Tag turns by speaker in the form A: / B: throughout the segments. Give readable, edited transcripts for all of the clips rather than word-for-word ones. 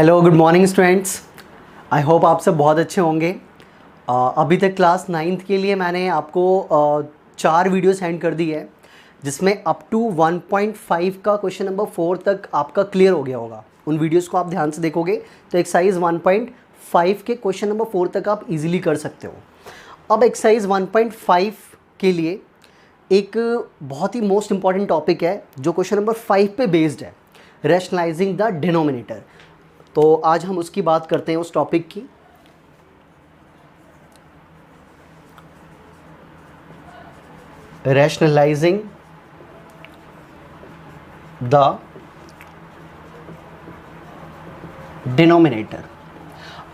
A: Hello good morning students. I hope आप सब बहुत अच्छे होंगे। अभी तक क्लास 9th के लिए मैंने आपको 4 वीडियो सेंड कर दी है, जिसमें अप टू 1.5 का क्वेश्चन नंबर 4 तक आपका क्लियर हो गया होगा। उन वीडियोस को आप ध्यान से देखोगे तो एक्सरसाइज 1.5 के क्वेश्चन नंबर 4 तक आप इजीली कर सकते हो। अब एक्सरसाइज 1.5 के लिए एक बहुत ही मोस्ट इंपॉर्टेंट टॉपिक है जो क्वेश्चन नंबर 5 पे बेस्ड है, रैशनलाइजिंग द डिनोमिनेटर। तो आज हम उसकी बात करते हैं, उस टॉपिक की। Rationalising the denominator.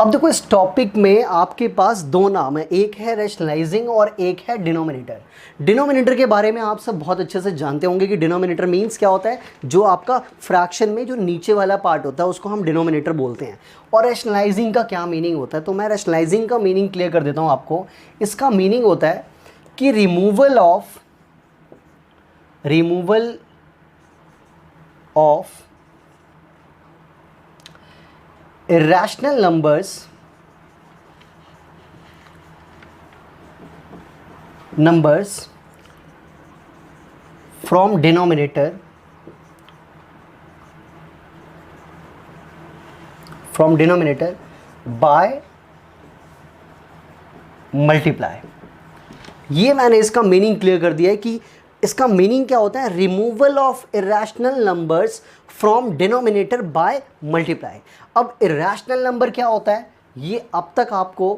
A: अब देखो, इस टॉपिक में आपके पास दो नाम है, एक है रैशनलाइजिंग और एक है डिनोमिनेटर। डिनोमिनेटर के बारे में आप सब बहुत अच्छे से जानते होंगे कि डिनोमिनेटर मीन्स क्या होता है। जो आपका फ्रैक्शन में जो नीचे वाला पार्ट होता है उसको हम डिनोमिनेटर बोलते हैं। और रैशनलाइजिंग का क्या मीनिंग होता है, तो मैं रैशनलाइजिंग का मीनिंग क्लियर कर देता हूँ आपको। इसका मीनिंग होता है कि removal of irrational numbers from denominator by multiply। ये मैंने इसका मीनिंग क्लियर कर दिया है कि इसका मीनिंग क्या होता है, removal of irrational numbers from denominator by multiply. अब इरेशनल नंबर क्या होता है ये अब तक आपको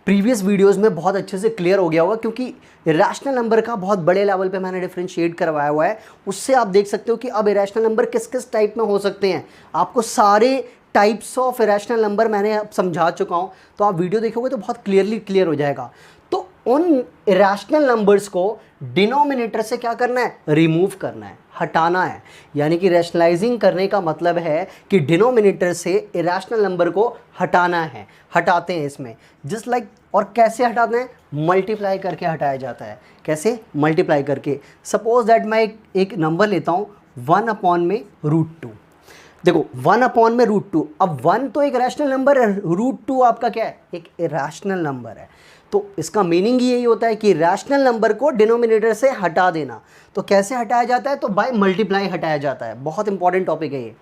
A: प्रीवियस वीडियोस में बहुत अच्छे से क्लियर हो गया होगा, क्योंकि इरेशनल नंबर का बहुत बड़े लेवल पे मैंने डिफरेंशिएट करवाया हुआ है। उससे आप देख सकते हो कि अब इरेशनल नंबर किस किस टाइप में हो सकते हैं। आपको सारे टाइप्स ऑफ इरेशनल नंबर मैंने अब समझा चुका हूँ, तो आप वीडियो देखोगे तो बहुत क्लियरली क्लियर हो जाएगा। तो उन इरेशनल नंबर्स को डिनोमिनेटर से क्या करना है, रिमूव करना है, हटाना है। यानी कि रैशनलाइजिंग करने का मतलब है कि डिनोमिनेटर से इरेशनल नंबर को हटाना है। हटाते हैं इसमें जस्ट लाइक, और कैसे हटाते हैं, मल्टीप्लाई करके हटाया जाता है। कैसे, मल्टीप्लाई करके। सपोज दैट मैं एक नंबर लेता हूँ 1/√2। देखो 1/√2, अब 1 तो एक रैशनल नंबर है, √2 आपका क्या है, एक इरेशनल नंबर है। तो इसका मीनिंग ही यही होता है कि रैशनल नंबर को डिनोमिनेटर से हटा देना। तो कैसे हटाया जाता है, तो बाय मल्टीप्लाई हटाया जाता है। बहुत इंपॉर्टेंट टॉपिक है ये।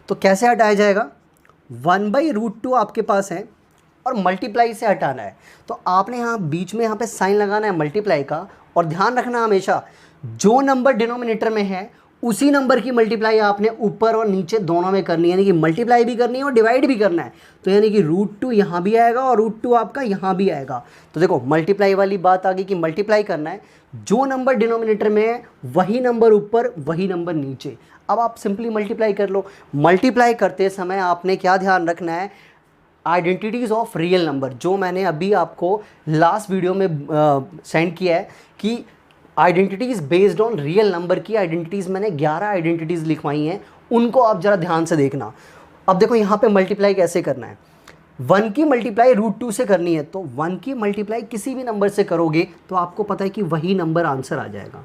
A: तो कैसे हटाया जाएगा, 1/√2 आपके पास है और मल्टीप्लाई से हटाना है। तो आपने यहाँ बीच में यहाँ पे साइन लगाना है मल्टीप्लाई का, और ध्यान रखना हमेशा जो नंबर डिनोमिनेटर में है उसी नंबर की मल्टीप्लाई आपने ऊपर और नीचे दोनों में करनी है। यानी कि मल्टीप्लाई भी करनी है और डिवाइड भी करना है। तो यानी कि √2 यहाँ भी आएगा और √2 आपका यहाँ भी आएगा। तो देखो मल्टीप्लाई वाली बात आ गई कि मल्टीप्लाई करना है, जो नंबर डिनोमिनेटर में है वही नंबर ऊपर वही नंबर नीचे। अब आप सिंपली मल्टीप्लाई कर लो। मल्टीप्लाई करते समय आपने क्या ध्यान रखना है, आइडेंटिटीज़ ऑफ रियल नंबर, जो मैंने अभी आपको लास्ट वीडियो में सेंड किया है कि identities based on real number की आइडेंटिटीज़ मैंने 11 आइडेंटिटीज़ लिखवाई हैं, उनको आप ज़रा ध्यान से देखना। अब देखो यहाँ पे मल्टीप्लाई कैसे करना है, 1 की मल्टीप्लाई √2 से करनी है। तो 1 की मल्टीप्लाई किसी भी नंबर से करोगे तो आपको पता है कि वही नंबर आंसर आ जाएगा।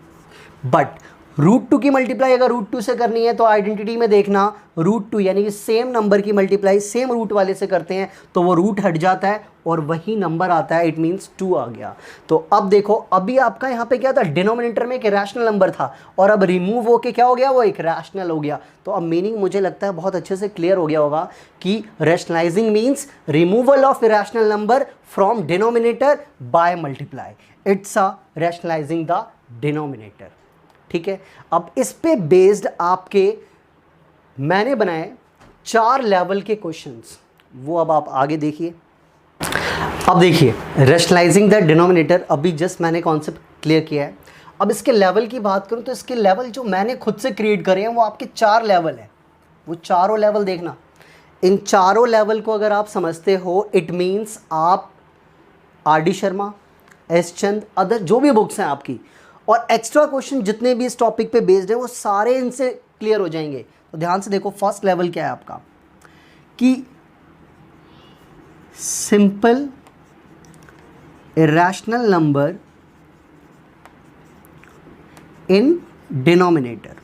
A: बट √2 की मल्टीप्लाई अगर √2 से करनी है तो आइडेंटिटी में देखना, √2 यानी कि सेम नंबर की मल्टीप्लाई सेम रूट वाले से करते हैं तो वो रूट हट जाता है और वही नंबर आता है, इट मीन्स 2 आ गया। तो अब देखो, अभी आपका यहाँ पे क्या था, डिनोमिनेटर में एक रैशनल नंबर था और अब रिमूव होके क्या हो गया, वो एक रैशनल हो गया। तो अब मीनिंग मुझे लगता है बहुत अच्छे से क्लियर हो गया होगा कि rationalising means removal of irrational number from denominator by multiply. It's a rationalising the denominator. ठीक है, अब इस पे बेस्ड आपके मैंने बनाए 4 लेवल के क्वेश्चंस, वो अब आप आगे देखिए। अब देखिए रैशनलाइजिंग द डिनोमिनेटर, अभी जस्ट मैंने कॉन्सेप्ट क्लियर किया है। अब इसके लेवल की बात करूं तो इसके लेवल जो मैंने खुद से क्रिएट करे हैं वो आपके 4 लेवल है। वो चारों लेवल देखना, इन चारों लेवल को अगर आप समझते हो, इट मीन्स आप RD शर्मा, S चंद, अदर जो भी बुक्स हैं आपकी, और एक्स्ट्रा क्वेश्चन जितने भी इस टॉपिक पे बेस्ड है वो सारे इनसे क्लियर हो जाएंगे। तो ध्यान से देखो, फर्स्ट लेवल क्या है आपका, कि simple irrational number in denominator,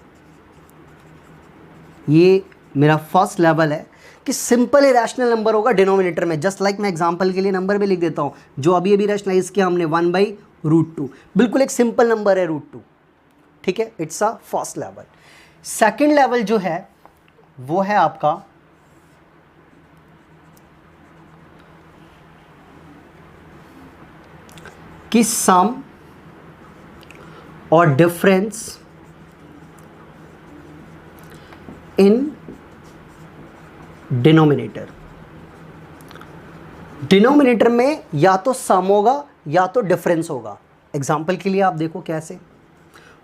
A: ये मेरा फर्स्ट लेवल है कि सिंपल इरेशनल नंबर होगा डिनोमिनेटर में, जस्ट लाइक मैं एग्जांपल के लिए नंबर में लिख देता हूँ जो अभी अभी रैशनलाइज किया हमने 1/√2, बिल्कुल एक सिंपल नंबर है √2, ठीक है। It's a first level. Second level जो है वो है आपका कि सम और डिफरेंस इन डिनोमिनेटर। डिनोमिनेटर में या तो सम होगा या तो डिफरेंस होगा। एग्जाम्पल के लिए आप देखो कैसे,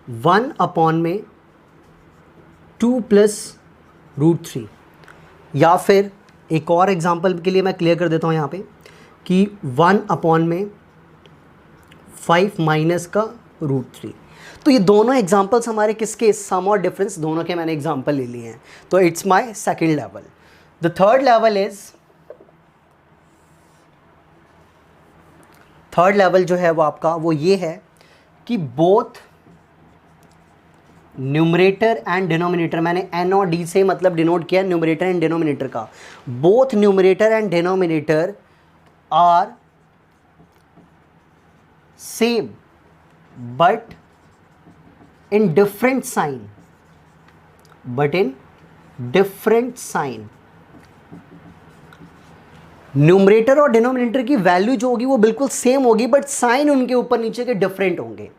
A: 1/में 2 + √3, या फिर एक और एग्जाम्पल के लिए मैं क्लियर कर देता हूँ यहाँ पे कि 1/में 5 - √3। तो ये दोनों एग्जाम्पल्स हमारे किसके, सम और डिफरेंस दोनों के मैंने एग्जाम्पल ले लिए हैं। तो it's my second level. The third level जो है वो आपका वो ये है कि बोथ न्यूमरेटर एंड डिनोमिनेटर, मैंने एन और डी से मतलब डिनोट किया न्यूमरेटर एंड डिनोमिनेटर का, both numerator and denominator are same but in different sign, numerator और डिनोमिनेटर की वैल्यू जो होगी वो बिल्कुल सेम होगी बट साइन उनके ऊपर नीचे के डिफरेंट होंगे।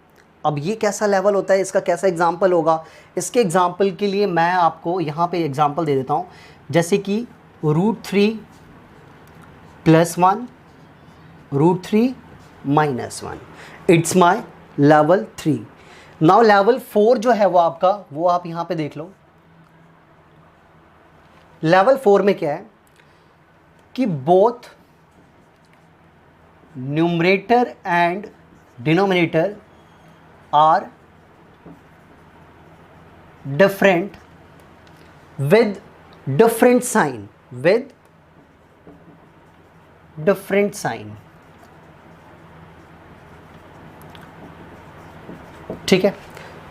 A: अब ये कैसा लेवल होता है, इसका कैसा एग्जाम्पल होगा, इसके एग्जाम्पल के लिए मैं आपको यहाँ पे एग्जाम्पल दे देता हूँ, जैसे कि √3 + 1 √3 - 1, it's my level 3। Now level 4 जो है वो आपका, वो आप यहाँ पे देख लो। लेवल 4 में क्या है कि both numerator and denominator are different with different sign, ठीक है।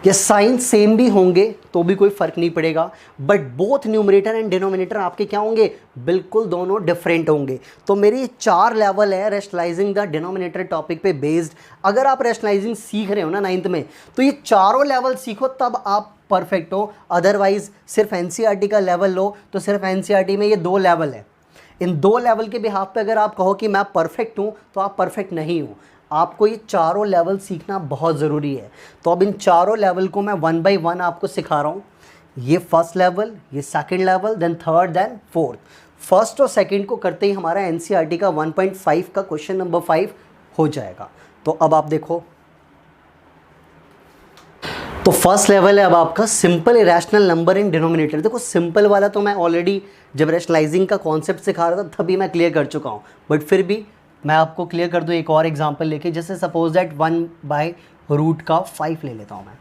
A: ये साइन सेम भी होंगे तो भी कोई फर्क नहीं पड़ेगा, but both numerator and denominator आपके क्या होंगे, बिल्कुल दोनों डिफरेंट होंगे। तो मेरे 4 लेवल है रैशनलाइजिंग द डिनोमिनेटर टॉपिक पे बेस्ड। अगर आप रैशनलाइजिंग सीख रहे हो ना 9th में, तो ये चारों लेवल सीखो तब आप परफेक्ट हो। अदरवाइज सिर्फ एनसीईआरटी का लेवल लो तो सिर्फ एनसीईआरटी में ये 2 लेवल है। इन 2 लेवल के बिहाफ पे अगर आप कहो कि मैं परफेक्ट हूँ तो आप परफेक्ट नहीं हो। आपको ये चारों लेवल सीखना बहुत ज़रूरी है। तो अब इन चारों लेवल को मैं 1 by 1 आपको सिखा रहा हूँ। ये फर्स्ट लेवल, ये second level, then third, then fourth. First और सेकंड को करते ही हमारा एनसीईआरटी का 1.5 का क्वेश्चन नंबर 5 हो जाएगा। तो अब आप देखो, तो फर्स्ट लेवल है अब आपका simple irrational number in denominator. देखो सिंपल वाला तो मैं ऑलरेडी जब रैशनलाइजिंग का कॉन्सेप्ट सिखा रहा था तभी मैं क्लियर कर चुका हूँ, बट फिर भी मैं आपको क्लियर कर दूँ एक और एग्जांपल लेके। जैसे सपोज दैट 1/√5 ले लेता हूँ मैं,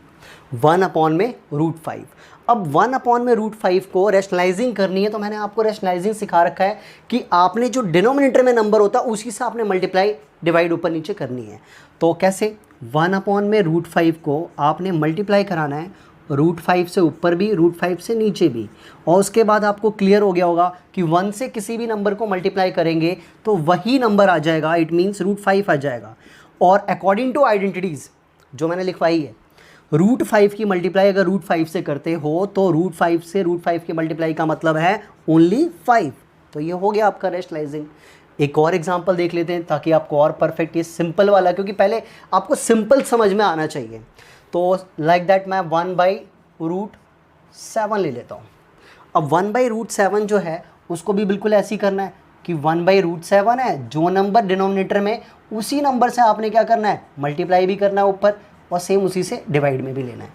A: 1/√5। अब 1/√5 को रैशनलाइजिंग करनी है तो मैंने आपको रैशनलाइजिंग सिखा रखा है कि आपने जो डिनोमिनेटर में नंबर होता है उसी से आपने मल्टीप्लाई डिवाइड ऊपर नीचे करनी है। तो कैसे, 1/√5 को आपने मल्टीप्लाई कराना है √5 से ऊपर भी, √5 से नीचे भी, और उसके बाद आपको क्लियर हो गया होगा कि 1 से किसी भी नंबर को मल्टीप्लाई करेंगे तो वही नंबर आ जाएगा, इट मीन्स √5 आ जाएगा। और अकॉर्डिंग टू आइडेंटिटीज़ जो मैंने लिखवाई है, √5 की मल्टीप्लाई अगर √5 से करते हो तो √5 से √5 की मल्टीप्लाई का मतलब है ओनली 5। तो ये हो गया आपका रैशनलाइजिंग। एक और एग्जांपल देख लेते हैं ताकि आपको और परफेक्ट, ये सिंपल वाला, क्योंकि पहले आपको सिंपल समझ में आना चाहिए। तो लाइक दैट मैं 1/√7 ले लेता हूँ। अब 1/√7 जो है उसको भी बिल्कुल ऐसे ही करना है कि 1/√7 है, जो नंबर डिनोमिनेटर में उसी नंबर से आपने क्या करना है, मल्टीप्लाई भी करना है ऊपर, और सेम उसी से डिवाइड में भी लेना है।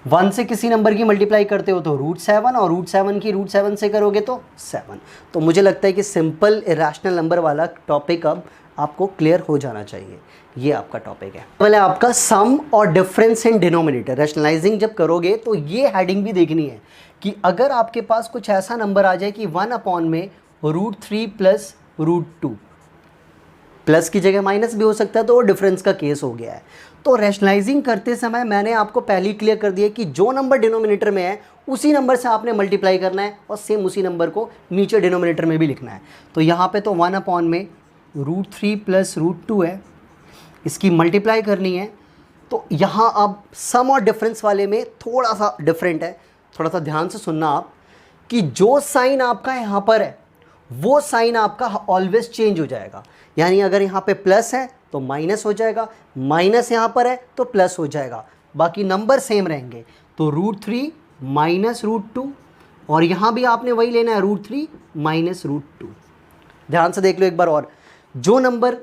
A: 1 से किसी नंबर की मल्टीप्लाई करते हो तो √7, और √7 की √7 से करोगे तो 7। तो मुझे लगता है कि सिंपल इरेशनल नंबर वाला टॉपिक अब आपको क्लियर हो जाना चाहिए। ये आपका टॉपिक है। पहले आपका सम और डिफरेंस इन डिनोमिनेटर। रैशनलाइजिंग जब करोगे तो ये हेडिंग भी देखनी है कि अगर आपके पास कुछ ऐसा नंबर आ जाए कि 1/√3 + √2, प्लस की जगह माइनस भी हो सकता है, तो वो डिफरेंस का केस हो गया है। तो रैशनलाइजिंग करते समय मैंने आपको पहले ही क्लियर कर दिया कि जो नंबर डिनोमिनेटर में है उसी नंबर से आपने मल्टीप्लाई करना है और सेम उसी नंबर को नीचे डिनोमिनेटर में भी लिखना है। तो यहाँ पे तो 1 में √3 + √2 है, इसकी मल्टीप्लाई करनी है। तो यहाँ अब सम और डिफरेंस वाले में थोड़ा सा डिफरेंट है, थोड़ा सा ध्यान से सुनना आप, कि जो साइन आपका यहाँ पर है वो साइन आपका ऑलवेज चेंज हो जाएगा। यानी अगर यहाँ पे प्लस है तो माइनस हो जाएगा, माइनस यहाँ पर है तो प्लस हो जाएगा, बाकी नंबर सेम रहेंगे। तो √3 - √2, और यहाँ भी आपने वही लेना है, √3 - √2। ध्यान से देख लो एक बार और, जो नंबर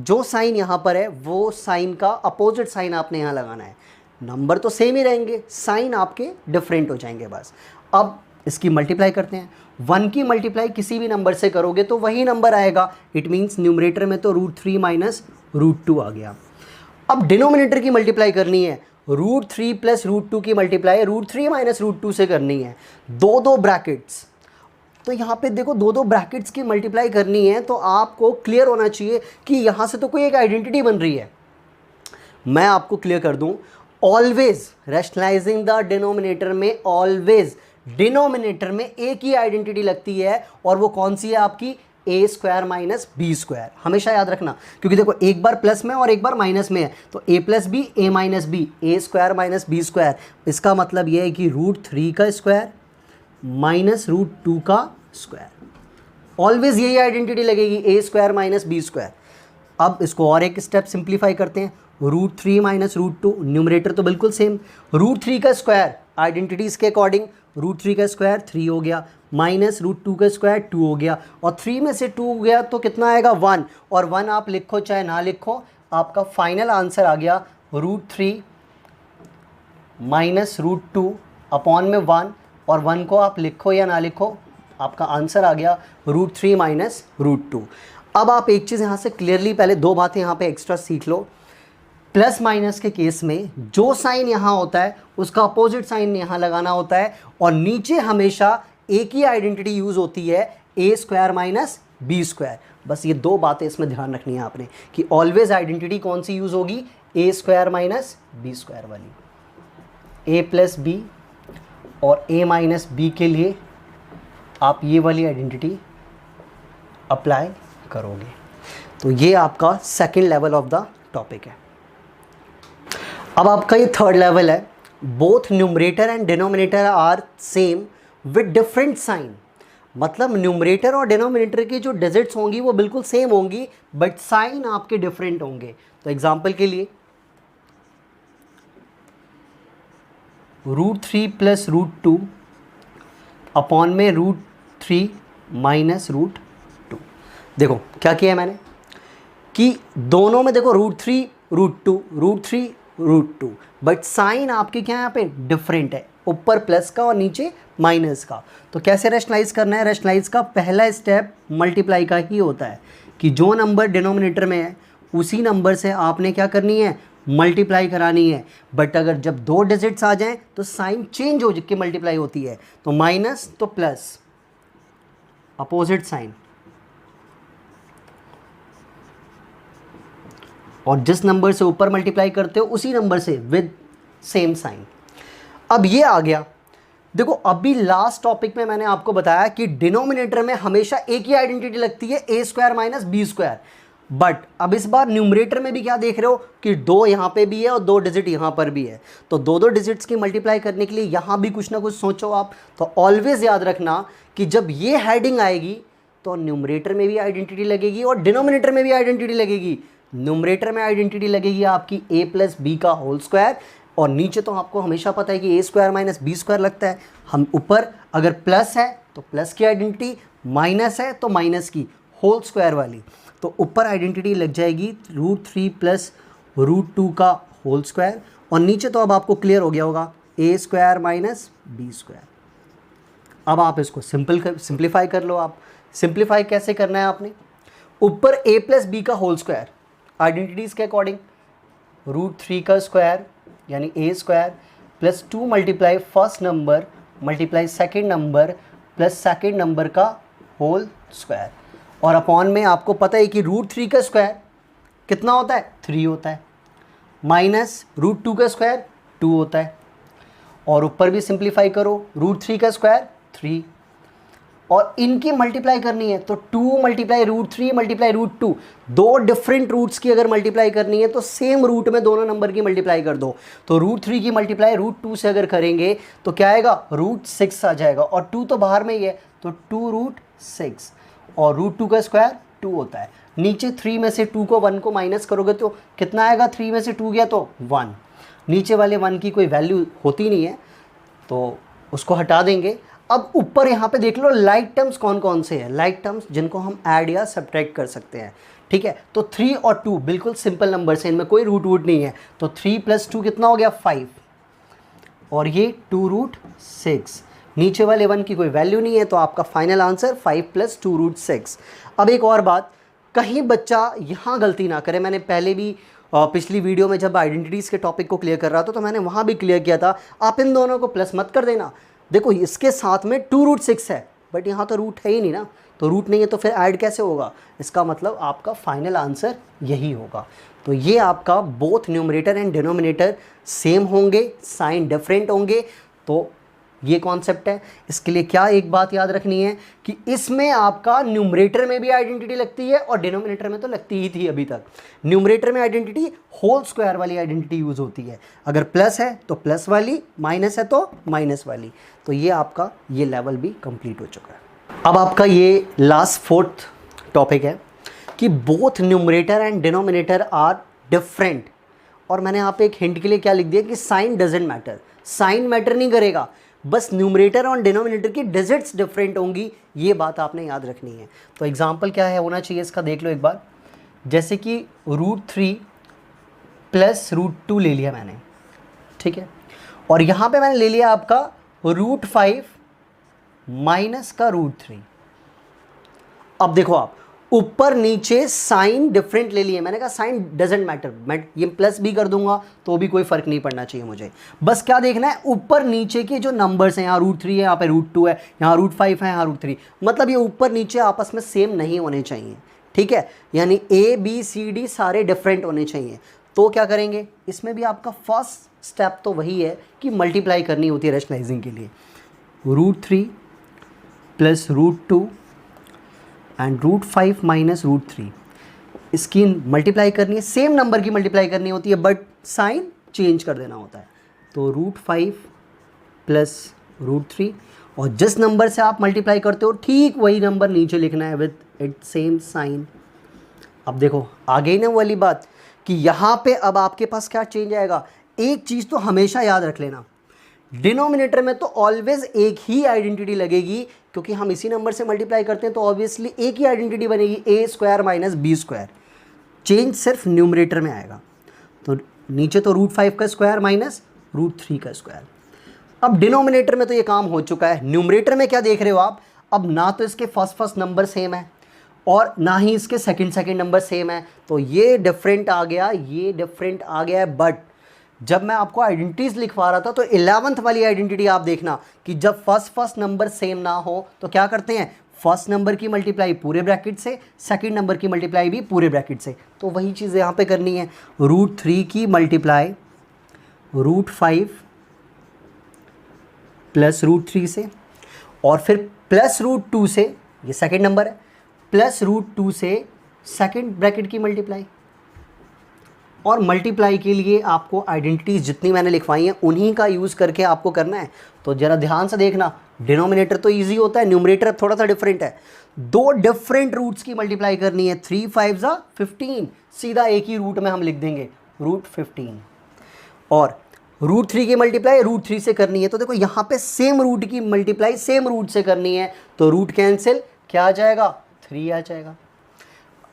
A: जो साइन यहाँ पर है वो साइन का अपोजिट साइन आपने यहाँ लगाना है। नंबर तो सेम ही रहेंगे, साइन आपके डिफरेंट हो जाएंगे बस। अब इसकी मल्टीप्लाई करते हैं। 1 की मल्टीप्लाई किसी भी नंबर से करोगे तो वही नंबर आएगा, इट मीन्स न्यूमरेटर में तो √3 - √2 आ गया। अब डिनोमिनेटर की मल्टीप्लाई करनी है, √3 + √2 की मल्टीप्लाई √3 - √2 से करनी है, दो ब्रैकेट्स। तो यहाँ पे देखो दो ब्रैकेट्स की मल्टीप्लाई करनी है, तो आपको क्लियर होना चाहिए कि यहाँ से तो कोई एक आइडेंटिटी बन रही है। मैं आपको क्लियर कर दूँ, ऑलवेज रैशनलाइजिंग द डिनोमिनेटर में ऑलवेज डिनोमिनेटर में एक ही आइडेंटिटी लगती है, और वो कौन सी है आपकी, a² - b²। हमेशा याद रखना, क्योंकि देखो एक बार प्लस में और एक बार माइनस में है, तो a + b a - b a² - b²। इसका मतलब ये है कि √3 का स्क्वायर माइनस √2 का स्क्वायर। ऑलवेज यही आइडेंटिटी लगेगी, a² - b²। अब इसको और एक स्टेप सिंप्लीफाई करते हैं, √3 - √2, न्यूमरेटर तो बिल्कुल सेम, √3 का स्क्वायर आइडेंटिटीज के अकॉर्डिंग, √3 का स्क्वायर 3 हो गया, माइनस √2 का स्क्वायर 2 हो गया, और 3 में से 2 हो गया तो कितना आएगा, 1। और 1 आप लिखो चाहे ना लिखो, आपका फाइनल आंसर आ गया √3 - √2 अपॉन में 1, और 1 को आप लिखो या ना लिखो, आपका आंसर आ गया √3 - √2। अब आप एक चीज़ यहाँ से क्लियरली, पहले दो बातें यहाँ पे एक्स्ट्रा सीख लो। प्लस माइनस के केस में जो साइन यहाँ होता है उसका अपोजिट साइन यहाँ लगाना होता है, और नीचे हमेशा एक ही आइडेंटिटी यूज़ होती है, a² - b²। बस ये दो बातें इसमें ध्यान रखनी है आपने, कि ऑलवेज आइडेंटिटी कौन सी यूज़ होगी, a² - b² वाली। a + b और a - b के लिए आप ये वाली आइडेंटिटी अप्लाई करोगे। तो ये आपका second level of the topic है। अब आपका ये थर्ड लेवल है, both numerator and denominator are same with different sign. मतलब न्यूमरेटर और डिनोमिनेटर की जो डिजिट्स होंगी वो बिल्कुल सेम होंगी, बट साइन आपके डिफरेंट होंगे। तो एग्जांपल के लिए √3 + √2 अपॉन में √3 - √2। देखो क्या किया है मैंने, कि दोनों में देखो √3 √2 √3 √2, बट साइन आपके क्या यहाँ पे डिफरेंट है, ऊपर प्लस का और नीचे माइनस का। तो कैसे रैशनलाइज करना है, रैशनलाइज का पहला स्टेप मल्टीप्लाई का ही होता है, कि जो नंबर डिनोमिनेटर में है उसी नंबर से आपने क्या करनी है, मल्टीप्लाई करानी है। बट अगर जब दो डिजिट्स आ जाएं तो साइन चेंज हो के मल्टीप्लाई होती है, तो माइनस तो प्लस, अपोजिट साइन, और जिस नंबर से ऊपर मल्टीप्लाई करते हो उसी नंबर से विद सेम साइन। अब ये आ गया, देखो अभी लास्ट टॉपिक में मैंने आपको बताया कि डिनोमिनेटर में हमेशा एक ही आइडेंटिटी लगती है, a² - b²। बट अब इस बार न्यूमरेटर में भी क्या देख रहे हो कि 2 यहाँ पे भी है और 2 डिजिट यहाँ पर भी है, तो दो डिजिट्स की मल्टीप्लाई करने के लिए यहाँ भी कुछ ना कुछ सोचो आप। तो ऑलवेज याद रखना कि जब ये हेडिंग आएगी तो न्यूमरेटर में भी आइडेंटिटी लगेगी और डिनोमिनेटर में भी आइडेंटिटी लगेगी। न्यूमरेटर में आइडेंटिटी लगेगी आपकी a + b का होल स्क्वायर, और नीचे तो आपको हमेशा पता है कि a² - b² लगता है। हम ऊपर अगर प्लस है तो प्लस की आइडेंटिटी, माइनस है तो माइनस की होल स्क्वायर वाली। तो ऊपर आइडेंटिटी लग जाएगी √3 + √2 का होल स्क्वायर, और नीचे तो अब आपको क्लियर हो गया होगा a² - b²। अब आप इसको सिंप्लीफाई कर लो। आप सिंप्लीफाई कैसे करना है आपने, ऊपर a + b का होल स्क्वायर आइडेंटिटीज़ के अकॉर्डिंग, √3 का स्क्वायर यानी a² + 2 multiply first number multiply second number plus second number का होल स्क्वायर, और अपॉन में आपको पता है कि √3 का स्क्वायर कितना होता है 3 होता है, माइनस रूट 2 का स्क्वायर 2 होता है, और ऊपर भी सिंप्लीफाई करो, रूट 3 का स्क्वायर 3, और इनकी मल्टीप्लाई करनी है तो 2 मल्टीप्लाई रूट 3 मल्टीप्लाई रूट 2, दो डिफरेंट रूट्स की अगर मल्टीप्लाई करनी है तो सेम रूट में दोनों नंबर की मल्टीप्लाई कर दो। तो रूट 3 की मल्टीप्लाई रूट 2 से अगर करेंगे तो क्या आएगा, रूट 6 आ जाएगा, और 2 तो बाहर में ही है तो 2 रूट 6, और रूट 2 का स्क्वायर 2 होता है। नीचे 3 में से 2 को 1 को माइनस करोगे तो कितना आएगा, 3 में से 2 गया तो 1, नीचे वाले 1 की कोई वैल्यू होती नहीं है तो उसको हटा देंगे। अब ऊपर यहाँ पे देख लो लाइक टर्म्स कौन कौन से हैं, लाइक टर्म्स जिनको हम ऐड या सब्ट्रैक्ट कर सकते हैं, ठीक है। तो 3 और 2 बिल्कुल सिंपल नंबर्स हैं, इनमें कोई रूट वूट नहीं है, तो 3 + 2 कितना हो गया 5, और ये 2 रूट 6, नीचे वाले 1 की कोई वैल्यू नहीं है, तो आपका फाइनल आंसर 5 + 2 रूट 6। अब एक और बात, कहीं बच्चा यहाँ गलती ना करे, मैंने पहले भी पिछली वीडियो में जब आइडेंटिटीज़ के टॉपिक को क्लियर कर रहा था तो मैंने वहाँ भी क्लियर किया था, आप इन दोनों को प्लस मत कर देना। देखो इसके साथ में 2 रूट 6 है, बट यहाँ तो रूट है ही नहीं ना, तो रूट नहीं है तो फिर ऐड कैसे होगा, इसका मतलब आपका फाइनल आंसर यही होगा। तो ये आपका both numerator and denominator same होंगे, साइन डिफरेंट होंगे, तो ये कॉन्सेप्ट है। इसके लिए क्या एक बात याद रखनी है कि इसमें आपका न्यूमरेटर में भी आइडेंटिटी लगती है और डिनोमिनेटर में तो लगती ही थी अभी तक। न्यूमरेटर में आइडेंटिटी होल स्क्वायर वाली आइडेंटिटी यूज़ होती है, अगर प्लस है तो प्लस वाली, माइनस है तो माइनस वाली। तो ये आपका ये लेवल भी कंप्लीट हो चुका है। अब आपका ये लास्ट 4th टॉपिक है कि both numerator and denominator are different, और मैंने यहाँ पे एक हिंट के लिए क्या लिख दिया कि sign doesn't matter, sign matter नहीं करेगा, बस न्यूमरेटर और डिनोमिनेटर की डिजिट्स डिफरेंट होंगी, ये बात आपने याद रखनी है। तो एग्जांपल क्या है होना चाहिए इसका, देख लो एक बार, जैसे कि रूट 3 + रूट 2 ले लिया मैंने, ठीक है, और यहाँ पे मैंने ले लिया आपका रूट 5 माइनस का रूट 3। अब देखो आप ऊपर नीचे साइन डिफरेंट ले लिए, मैंने कहा साइन डजेंट मैटर, मैं ये प्लस भी कर दूंगा तो भी कोई फर्क नहीं पड़ना चाहिए मुझे, बस क्या देखना है ऊपर नीचे के जो नंबर्स हैं, यहाँ रूट 3 है, यहाँ पे रूट 2 है, यहाँ रूट 5 है, यहाँ रूट 3, मतलब ये ऊपर नीचे आपस में सेम नहीं होने चाहिए, ठीक है, यानी ABCD सारे डिफरेंट होने चाहिए। तो क्या करेंगे, इसमें भी आपका फर्स्ट स्टेप तो वही है कि मल्टीप्लाई करनी होती है रैशनलाइजिंग के लिए, root 3 + root 2 and root 5 minus root 3, इसकी मल्टीप्लाई करनी है, सेम नंबर की मल्टीप्लाई करनी होती है बट साइन चेंज कर देना होता है। तो रूट 5 + रूट 3, और जिस नंबर से आप मल्टीप्लाई करते हो ठीक वही नंबर नीचे लिखना है विथ इट सेम साइन। अब देखो आ गई ना वाली बात कि यहाँ पे अब आपके पास क्या चेंज आएगा, एक चीज़ तो हमेशा याद रख लेना, डिनोमिनेटर में तो ऑलवेज एक ही आइडेंटिटी लगेगी, क्योंकि हम इसी नंबर से मल्टीप्लाई करते हैं तो ऑब्वियसली एक ही आइडेंटिटी बनेगी, A² माइनस B²। चेंज सिर्फ न्यूमरेटर में आएगा, तो नीचे तो रूट 5 का स्क्वायर माइनस रूट 3 का स्क्वायर। अब डिनोमिनेटर में तो ये काम हो चुका है, न्यूमरेटर में क्या देख रहे हो आप, अब ना तो इसके फर्स्ट नंबर सेम है और ना ही इसके सेकंड नंबर सेम है, तो ये डिफरेंट आ गया, ये डिफरेंट आ गया है। बट जब मैं आपको आइडेंटिटीज़ लिखवा रहा था तो 11th वाली आइडेंटिटी आप देखना कि जब फर्स्ट नंबर सेम ना हो तो क्या करते हैं, फर्स्ट नंबर की मल्टीप्लाई पूरे ब्रैकेट से, सेकंड नंबर की मल्टीप्लाई भी पूरे ब्रैकेट से। तो वही चीज़ यहाँ पे करनी है, रूट 3 की मल्टीप्लाई रूट 5 + रूट 3 से, और फिर प्लस रूट 2 से, ये सेकंड नंबर है, प्लस रूट 2 से सेकंड ब्रैकेट की मल्टीप्लाई। और मल्टीप्लाई के लिए आपको आइडेंटिटीज़ जितनी मैंने लिखवाई हैं उन्हीं का यूज़ करके आपको करना है। तो ज़रा ध्यान से देखना, डिनोमिनेटर तो इजी होता है, न्यूमरेटर थोड़ा सा डिफरेंट है। दो डिफरेंट रूट्स की मल्टीप्लाई करनी है, 3 5 15, सीधा एक ही रूट में हम लिख देंगे रूट 15। और रूट 3 की मल्टीप्लाई रूट 3 से करनी है, तो देखो यहाँ पे सेम रूट की मल्टीप्लाई सेम रूट से करनी है, तो रूट कैंसिल, क्या आ जाएगा 3 आ जाएगा।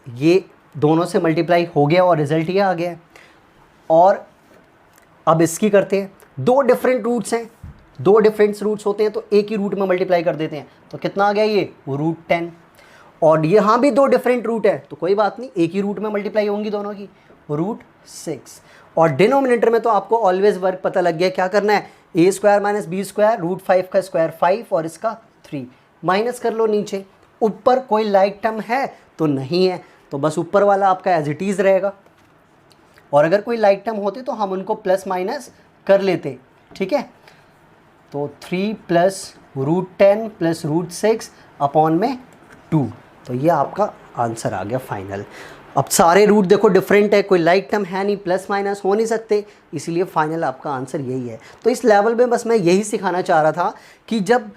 A: ये दोनों से मल्टीप्लाई हो गया और रिजल्ट ये आ गया है। और अब इसकी करते हैं, दो डिफरेंट रूट्स हैं, दो डिफरेंट रूट्स होते हैं तो एक ही रूट में मल्टीप्लाई कर देते हैं, तो कितना आ गया ये रूट 10। और यहाँ भी दो डिफरेंट रूट है तो कोई बात नहीं, एक ही रूट में मल्टीप्लाई होंगी दोनों की, रूट 6। और डिनोमिनेटर में तो आपको ऑलवेज वर्क पता लग गया, क्या करना है, A² माइनस B², रूट 5 का स्क्वायर 5 और इसका 3, माइनस कर लो नीचे। ऊपर कोई लाइक टर्म है तो नहीं है, तो बस ऊपर वाला आपका एज इट इज़ रहेगा। और अगर कोई लाइक टर्म होते तो हम उनको प्लस माइनस कर लेते, ठीक है। तो 3 प्लस √10 प्लस √6 अपॉन में 2, तो ये आपका आंसर आ गया फाइनल। अब सारे रूट देखो डिफरेंट है, कोई लाइक टर्म है नहीं, प्लस माइनस हो नहीं सकते, इसीलिए फाइनल आपका आंसर यही है। तो इस लेवल में बस मैं यही सिखाना चाह रहा था कि जब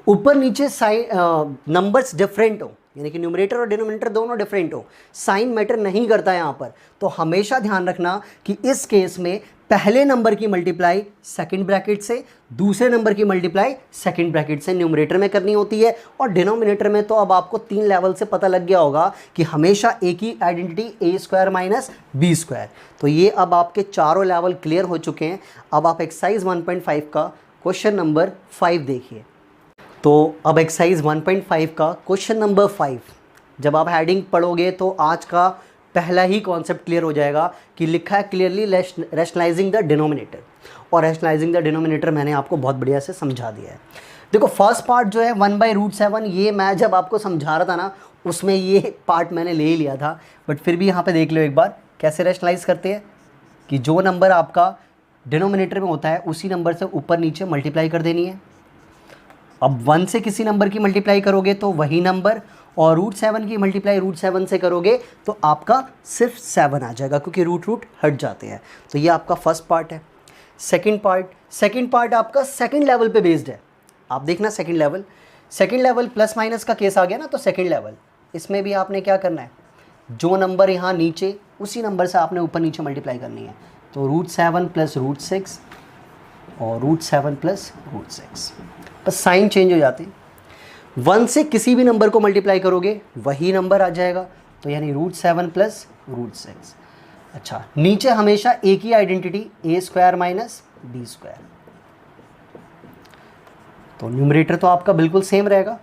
A: ऊपर नीचे साइन नंबर्स डिफरेंट हो, यानी कि न्यूमरेटर और डिनोमिनेटर दोनों डिफरेंट हो, साइन मैटर नहीं करता है यहाँ पर, तो हमेशा ध्यान रखना कि इस केस में पहले नंबर की मल्टीप्लाई सेकंड ब्रैकेट से, दूसरे नंबर की मल्टीप्लाई सेकंड ब्रैकेट से न्यूमरेटर में करनी होती है। और डिनोमिनेटर में तो अब आपको 3 लेवल से पता लग गया होगा कि हमेशा एक ही आइडेंटिटी a² माइनस b²। तो ये अब आपके चारों लेवल क्लियर हो चुके हैं। अब आप एक्सरसाइज 1.5 का क्वेश्चन नंबर 5 देखिए। तो अब एक्सरसाइज 1.5 का क्वेश्चन नंबर 5 जब आप हेडिंग पढ़ोगे तो आज का पहला ही कॉन्सेप्ट क्लियर हो जाएगा कि लिखा है क्लियरली रैशनलाइजिंग द डिनोमिनेटर, और रैशनलाइजिंग द डिनोमिनेटर मैंने आपको बहुत बढ़िया से समझा दिया है। देखो फर्स्ट पार्ट जो है 1/√7, ये मैं जब आपको समझा रहा था ना उसमें ये पार्ट मैंने ले ही लिया था, बट फिर भी यहाँ पे देख लो एक बार कैसे रैशनलाइज करते हैं कि जो नंबर आपका डिनोमिनेटर में होता है उसी नंबर से ऊपर नीचे मल्टीप्लाई कर देनी है। अब 1 से किसी नंबर की मल्टीप्लाई करोगे तो वही नंबर, और √7 की मल्टीप्लाई √7 से करोगे तो आपका सिर्फ 7 आ जाएगा, क्योंकि रूट हट जाते हैं। तो ये आपका फर्स्ट पार्ट है। सेकंड पार्ट आपका सेकंड लेवल पे बेस्ड है। आप देखना सेकंड लेवल प्लस माइनस का केस आ गया ना, तो सेकंड लेवल इसमें भी आपने क्या करना है, जो नंबर यहाँ नीचे उसी नंबर से आपने ऊपर नीचे मल्टीप्लाई करनी है। तो √7 प्लस √6 और √7 प्लस √6, बस साइन चेंज हो जाते हैं। 1 से किसी भी नंबर को मल्टीप्लाई करोगे वही नंबर आ जाएगा, तो यानी √7 प्लस √6। अच्छा, नीचे हमेशा एक ही आइडेंटिटी a² माइनस b²। तो न्यूमरेटर तो आपका बिल्कुल सेम रहेगा,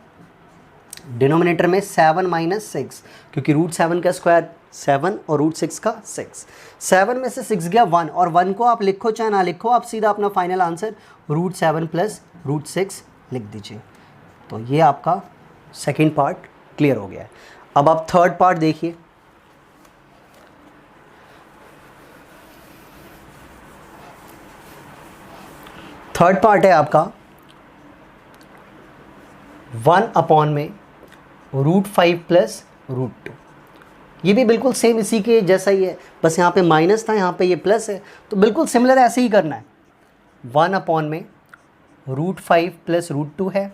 A: डिनोमिनेटर में 7 माइनस 6, क्योंकि √7 का स्क्वायर 7 और √6 का 6। 7 में से 6 गया 1, और 1 को आप लिखो चाहे ना लिखो, आप सीधा अपना फाइनल आंसर √7 प्लस √6 लिख दीजिए। तो ये आपका सेकंड पार्ट क्लियर हो गया है। अब आप थर्ड पार्ट देखिए। थर्ड पार्ट है आपका 1 अपॉन में √5 प्लस √2। ये भी बिल्कुल सेम इसी के जैसा ही है, बस यहाँ पे माइनस था, यहाँ पे ये प्लस है, तो बिल्कुल सिमिलर ऐसे ही करना है। 1 अपॉन में √5 प्लस √2 है,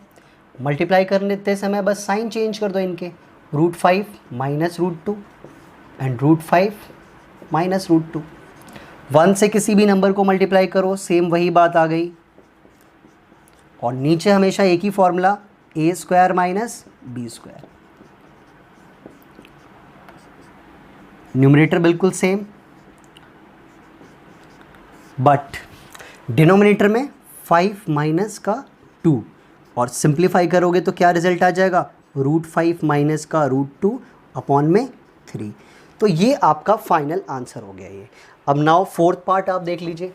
A: मल्टीप्लाई करने समय बस साइन चेंज कर दो इनके, √5 माइनस √2 एंड √5 माइनस √2। 1 से किसी भी नंबर को मल्टीप्लाई करो, सेम वही बात आ गई, और नीचे हमेशा एक ही formula a² minus b²। Numerator बिल्कुल सेम, बट डिनोमिनेटर में 5 माइनस का 2, और सिंप्लीफाई करोगे तो क्या रिजल्ट आ जाएगा, √5 माइनस का √2 अपॉन में 3। तो ये आपका फाइनल आंसर हो गया ये। अब नाउ फोर्थ पार्ट आप देख लीजिए।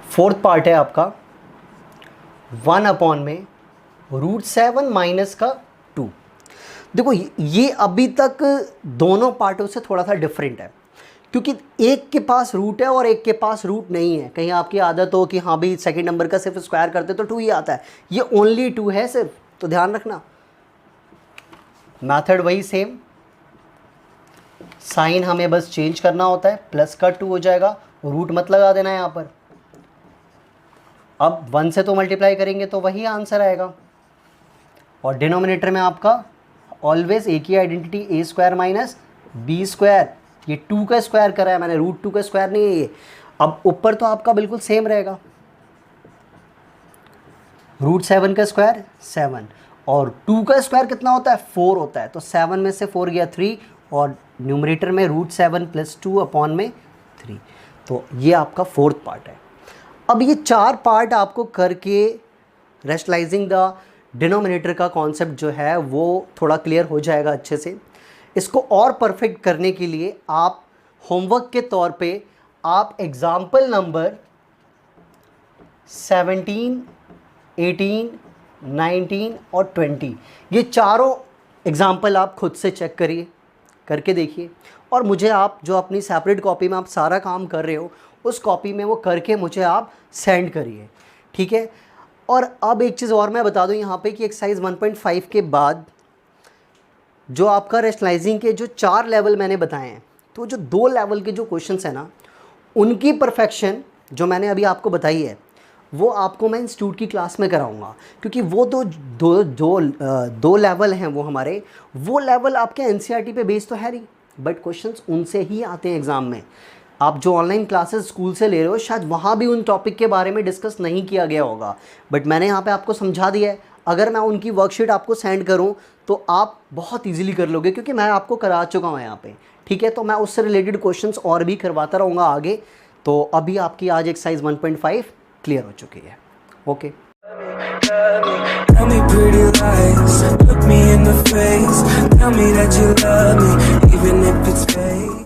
A: फोर्थ पार्ट है आपका 1 अपॉन में √7 माइनस का 2। देखो ये अभी तक दोनों पार्टों से थोड़ा सा डिफरेंट है, क्योंकि एक के पास रूट है और एक के पास रूट नहीं है। कहीं आपकी आदत हो कि हाँ भाई सेकंड नंबर का सिर्फ स्क्वायर करते तो 2 ही आता है, ये ओनली 2 है सिर्फ, तो ध्यान रखना। मेथड वही सेम, साइन हमें बस चेंज करना होता है, प्लस का 2 हो जाएगा, रूट मत लगा देना है यहाँ पर। अब 1 से तो मल्टीप्लाई करेंगे तो वही आंसर आएगा, और डिनोमिनेटर में आपका ऑलवेज एक ही आइडेंटिटी a² माइनस b²। ये 2 का स्क्वायर करा है मैंने, √2 का स्क्वायर नहीं है ये। अब ऊपर तो आपका बिल्कुल सेम रहेगा, √7 का स्क्वायर 7, और 2 का स्क्वायर कितना होता है, 4 होता है, तो 7 में से 4 गया 3, और न्यूमरेटर में √7 प्लस 2 अपॉन में 3। तो ये आपका फोर्थ पार्ट है। अब ये 4 पार्ट आपको करके रैशनलाइजिंग द डिनोमिनेटर का कॉन्सेप्ट जो है वो थोड़ा क्लियर हो जाएगा अच्छे से। इसको और परफेक्ट करने के लिए आप होमवर्क के तौर पे आप एग्जाम्पल नंबर 17, 18, 19 और 20, ये चारों एग्जाम्पल आप खुद से चेक करिए, करके देखिए, और मुझे आप जो अपनी सेपरेट कॉपी में आप सारा काम कर रहे हो उस कॉपी में वो करके मुझे आप सेंड करिए, ठीक है। और अब एक चीज़ और मैं बता दूं यहाँ पे कि एक्सरसाइज 1.5 के बाद जो आपका रेशनलाइजिंग के जो 4 लेवल मैंने बताए हैं, तो जो 2 लेवल के जो क्वेश्चंस हैं ना, उनकी परफेक्शन जो मैंने अभी आपको बताई है वो आपको मैं इंस्टीट्यूट की क्लास में कराऊंगा, क्योंकि वो दो लेवल हैं वो हमारे, वो लेवल आपके एनसीईआरटी पे बेस तो है नहीं, बट क्वेश्चंस उनसे ही आते हैं एग्ज़ाम में। आप जो ऑनलाइन क्लासेस स्कूल से ले रहे हो शायद वहाँ भी उन टॉपिक के बारे में डिस्कस नहीं किया गया होगा, बट मैंने यहाँ पे आपको समझा दिया है। अगर मैं उनकी वर्कशीट आपको सेंड करूँ तो आप बहुत ईजिली कर लोगे, क्योंकि मैं आपको करा चुका हूँ यहाँ पे, ठीक है। तो मैं उससे रिलेटेड क्वेश्चंस और भी करवाता रहूँगा आगे। तो अभी आपकी आज एक्सरसाइज 1.5 क्लियर हो चुकी है। Okay.
B: Tell me pretty lies, look me in the face, tell me that you love me, even if it's fake.